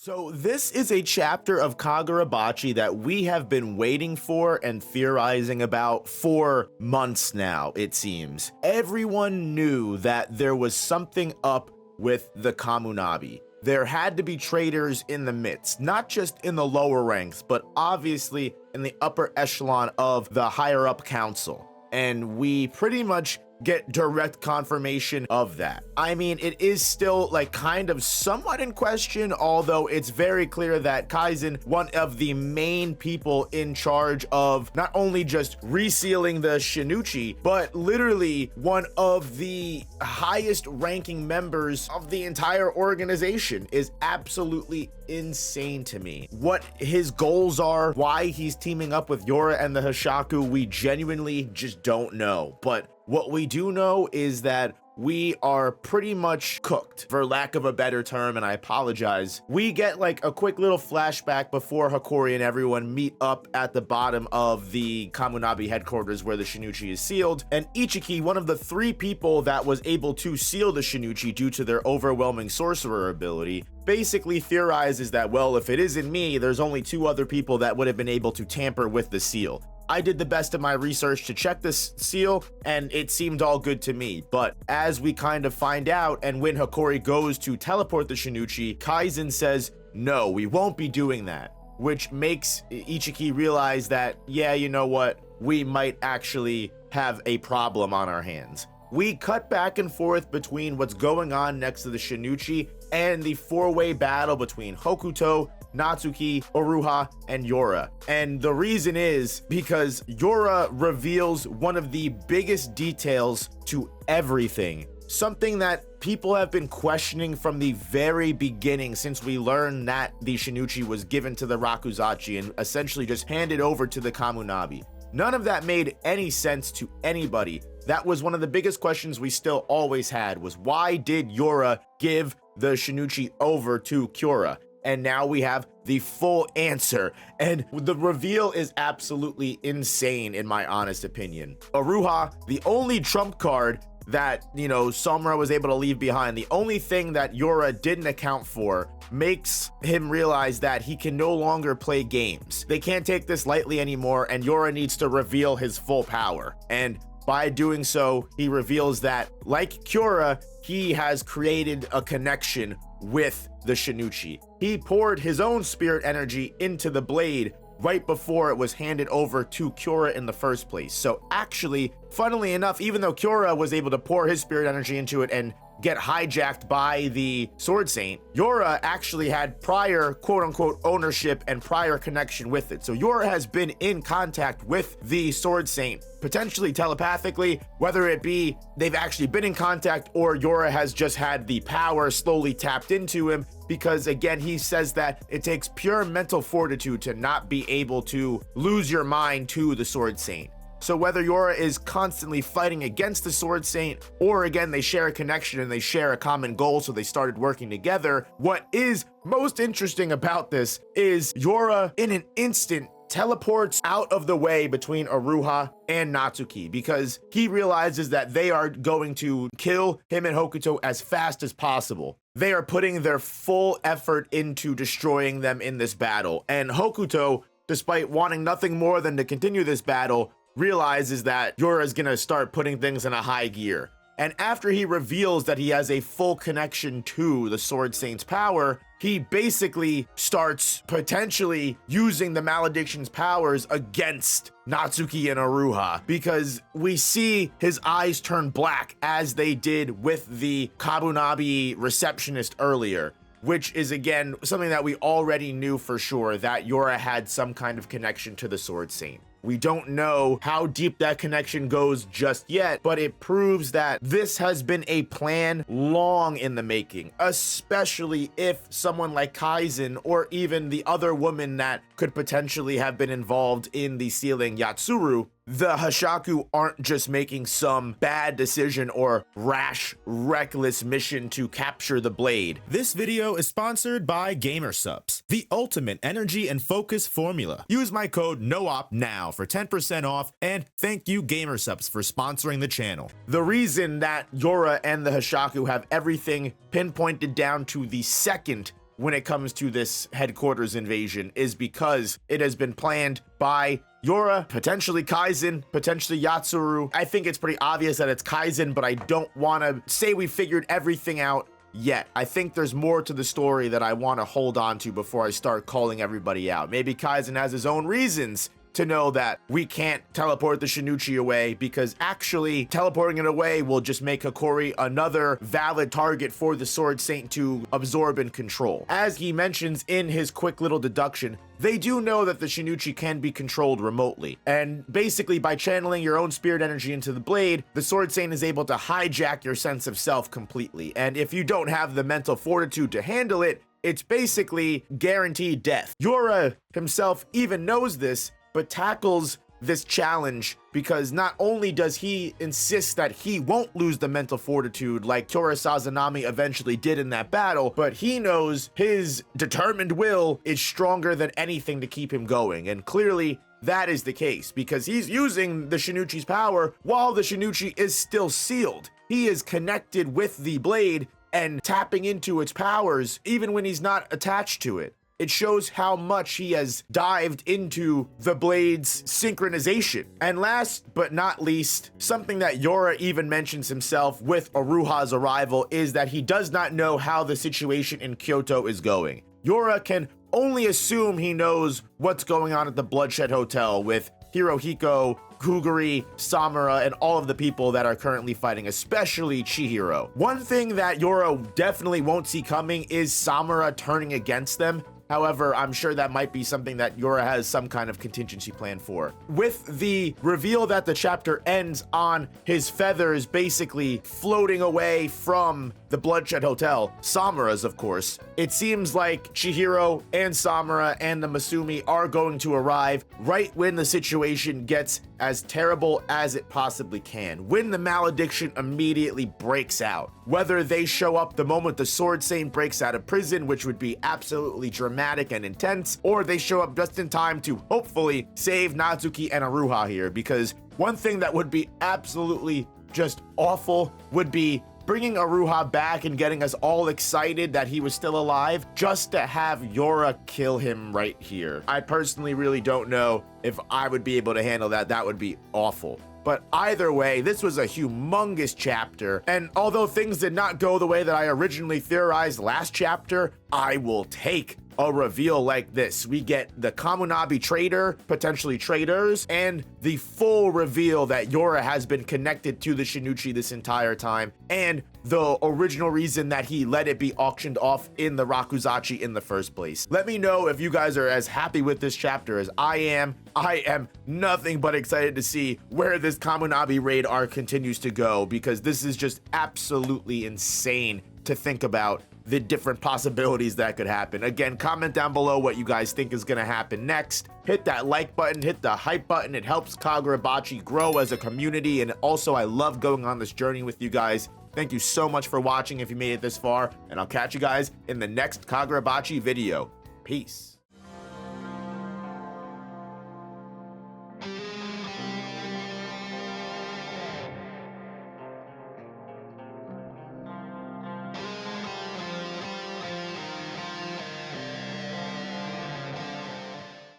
So this is a chapter of Kagurabachi that we have been waiting for and theorizing about for months now, it seems. Everyone knew that there was something up with the Kamunabi. There had to be traitors in the midst, not just in the lower ranks, but obviously in the upper echelon of the higher up council. And we pretty much get direct confirmation of that. I mean, it is still like kind of somewhat in question, although it's very clear that Kaizen, one of the main people in charge of not only just resealing the Shinichi, but literally one of the highest ranking members of the entire organization, is absolutely insane to me. What his goals are, why he's teaming up with Yora and the Hashaku, we genuinely just don't know. But what we do know is that we are pretty much cooked, for lack of a better term, and I apologize. We get like a quick little flashback before Hikori and everyone meet up at the bottom of the Kamunabi headquarters where the Shinichi is sealed, and Ichiki, one of the 3 people that was able to seal the Shinichi due to their overwhelming sorcerer ability, basically theorizes that, well, if it isn't me, there's only 2 other people that would have been able to tamper with the seal. I did the best of my research to check this seal, and it seemed all good to me. But as we kind of find out, and when Hikori goes to teleport the Shinichi, Kaizen says, no, we won't be doing that, which makes Ichiki realize that, yeah, you know what, we might actually have a problem on our hands. We cut back and forth between what's going on next to the Shinichi and the 4-way battle between Hokuto, Natsuki, Oruha, and Yora. And the reason is because Yora reveals one of the biggest details to everything. Something that people have been questioning from the very beginning, since we learned that the Shinichi was given to the Rakuzachi and essentially just handed over to the Kamunabi. None of that made any sense to anybody. That was one of the biggest questions we still always had, was why did Yora give the Shinichi over to Kyora? And now we have the full answer, and the reveal is absolutely insane in my honest opinion. Oruha, the only trump card that, you know, Samura was able to leave behind, the only thing that Yora didn't account for, makes him realize that he can no longer play games. They can't take this lightly anymore, and Yora needs to reveal his full power. And by doing so, he reveals that, like Kyora, he has created a connection with the Shinichi. He poured his own spirit energy into the blade right before it was handed over to Kyora in the first place. So actually, funnily enough, even though Kyora was able to pour his spirit energy into it and get hijacked by the Sword Saint, Yora actually had prior quote-unquote ownership and prior connection with it. So Yora has been in contact with the Sword Saint, potentially telepathically, whether it be they've actually been in contact or Yora has just had the power slowly tapped into him, because again, he says that it takes pure mental fortitude to not be able to lose your mind to the Sword Saint. So whether Yora is constantly fighting against the Sword Saint, or again, they share a connection and they share a common goal, so they started working together, what is most interesting about this is Yora, in an instant, teleports out of the way between Oruha and Natsuki, because he realizes that they are going to kill him and Hokuto as fast as possible. They are putting their full effort into destroying them in this battle, and Hokuto, despite wanting nothing more than to continue this battle, realizes that Yora is gonna start putting things in a high gear. And after he reveals that he has a full connection to the Sword Saint's power, he basically starts potentially using the malediction's powers against Natsuki and Oruha, because we see his eyes turn black as they did with the Kamunabi receptionist earlier, which is again something that we already knew for sure, that Yora had some kind of connection to the Sword Saint. We don't know how deep that connection goes just yet, but it proves that this has been a plan long in the making, especially if someone like Kaizen, or even the other woman that could potentially have been involved in the sealing, Yatsuru, the Hashaku aren't just making some bad decision or rash, reckless mission to capture the blade. This video is sponsored by GamerSupps, the ultimate energy and focus formula. Use my code NOOP now for 10% off, and thank you GamerSupps for sponsoring the channel. The reason that Yora and the Hashaku have everything pinpointed down to the second when it comes to this headquarters invasion is because it has been planned by Yora, potentially Kaizen, potentially Yatsuru. I think it's pretty obvious that it's Kaizen, but I don't want to say we figured everything out yet. I think there's more to the story that I want to hold on to before I start calling everybody out. Maybe Kaizen has his own reasons to know that we can't teleport the Shinichi away, because actually teleporting it away will just make Hikori another valid target for the Sword Saint to absorb and control. As he mentions in his quick little deduction, they do know that the Shinichi can be controlled remotely. And basically by channeling your own spirit energy into the blade, the Sword Saint is able to hijack your sense of self completely. And if you don't have the mental fortitude to handle it, it's basically guaranteed death. Yora himself even knows this, but tackles this challenge because not only does he insist that he won't lose the mental fortitude like Tora Sazanami eventually did in that battle, but he knows his determined will is stronger than anything to keep him going. And clearly that is the case, because he's using the Shinichi's power while the Shinichi is still sealed. He is connected with the blade and tapping into its powers even when he's not attached to it. It shows how much he has dived into the blade's synchronization. And last but not least, something that Yora even mentions himself with Aruha's arrival is that he does not know how the situation in Kyoto is going. Yora can only assume he knows what's going on at the Bloodshed Hotel with Hirohiko, Kuguri, Samura, and all of the people that are currently fighting, especially Chihiro. One thing that Yora definitely won't see coming is Samura turning against them. However, I'm sure that might be something that Yora has some kind of contingency plan for. With the reveal that the chapter ends on his feathers basically floating away from the Bloodshed Hotel, Samura's of course, it seems like Chihiro and Samura and the Masumi are going to arrive right when the situation gets as terrible as it possibly can, when the malediction immediately breaks out. Whether they show up the moment the Sword Saint breaks out of prison, which would be absolutely dramatic and intense, or they show up just in time to hopefully save Natsuki and Aruha here, because one thing that would be absolutely just awful would be bringing Aruha back and getting us all excited that he was still alive, just to have Yora kill him right here. I personally really don't know if I would be able to handle that. That would be awful. But either way, this was a humongous chapter, and although things did not go the way that I originally theorized last chapter, I will take a reveal like this. We get the Kamunabi trader, potentially traders, and the full reveal that Yora has been connected to the Shinichi this entire time, and the original reason that he let it be auctioned off in the Rakuzachi in the first place. Let me know if you guys are as happy with this chapter as I am. I am nothing but excited to see where this Kamunabi raid arc continues to go, because this is just absolutely insane to think about the different possibilities that could happen. Again, comment down below what you guys think is gonna happen next. Hit that like button, hit the hype button. It helps Kagurabachi grow as a community, and also I love going on this journey with you guys. Thank you so much for watching if you made it this far, and I'll catch you guys in the next Kagurabachi video. Peace.